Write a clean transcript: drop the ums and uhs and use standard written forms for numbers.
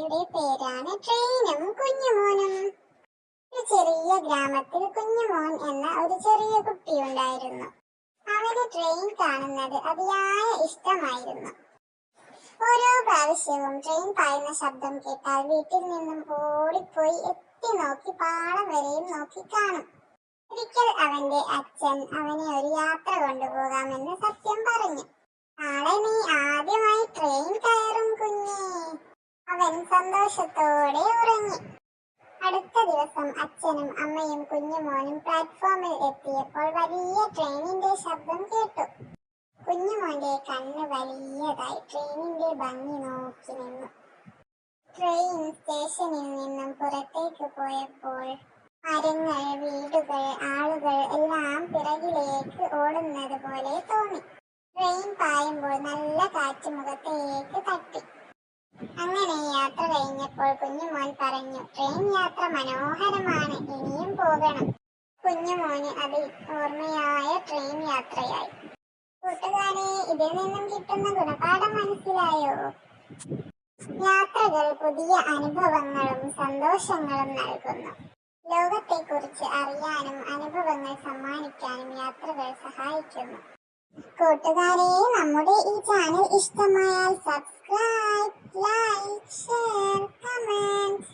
കഥയുടെ പേരാണ് ട്രെയിനും കുഞ്ഞുമോനും. ഒരു ചെറിയ ഗ്രാമത്തിൽ കുഞ്ഞുമോൻ എന്ന ഒരു ചെറിയ കുട്ടിയുണ്ടായിരുന്നു. അവന് ട്രെയിൻ കാണുന്നത് അതിയായ ഇഷ്ടമായിരുന്നു. ഓരോ പ്രാവശ്യവും ട്രെയിൻ പായുന്ന ശബ്ദം കേട്ടാൽ വീട്ടിൽ നിന്നും ഓടിപ്പോയി എത്തി നോക്കി പാളം വരെയും നോക്കി കാണും. ഒരിക്കൽ അവന്റെ അച്ഛൻ അവനെ ഒരു യാത്ര കൊണ്ടുപോകാമെന്ന് സത്യം പറഞ്ഞു. നാളെ നീ ആദ്യമായി ട്രെയിൻ കയറും കുഞ്ഞേ. അവൻ സന്തോഷത്തോടെ ഉറങ്ങി. അടുത്ത ദിവസം അച്ഛനും അമ്മയും കുഞ്ഞുമോനും പ്ലാറ്റ്ഫോമിൽ എത്തിയപ്പോൾ വലിയ ട്രെയിനിന്റെ ശബ്ദം കേട്ടു. കുഞ്ഞുമോന്റെ കണ്ണ് വലിയതായി ട്രെയിനിന്റെ ഭംഗി നോക്കി നിന്നു. ട്രെയിൻ സ്റ്റേഷനിൽ നിന്നും പുറത്തേക്ക് പോയപ്പോൾ മരങ്ങൾ, വീടുകൾ, ആളുകൾ എല്ലാം പിറകിലേക്ക് ഓടുന്നത് പോലെ തോന്നി. ട്രെയിൻ പായുമ്പോൾ നല്ല കാറ്റ് മുഖത്തേക്ക് തട്ടി. അങ്ങനെ യാത്ര കഴിഞ്ഞപ്പോൾ കുഞ്ഞുമോൻ പറഞ്ഞു, ട്രെയിൻ യാത്ര മനോഹരമാണ്, ഇനിയും പോകണം. കുഞ്ഞുമോന് അത് ഓർമ്മയായ ട്രെയിൻ യാത്രയായി. കൂട്ടുകാരെ, ഇതിൽ നിന്നും കിട്ടുന്ന ഗുണപാഠം മനസ്സിലായോ? യാത്രകൾ പുതിയ അനുഭവങ്ങളും സന്തോഷങ്ങളും നൽകുന്നു. ലോകത്തെക്കുറിച്ച് അറിയാനും അനുഭവങ്ങൾ സമ്മാനിക്കാനും യാത്രകൾ സഹായിക്കുന്നു. കൂട്ടുകാരെ, നമ്മുടെ ഈ ചാനൽ ഇഷ്ടമായാൽ സബ്സ്ക്രൈബ്, ലൈക്ക്, ഷെയർ, കമന്റ്.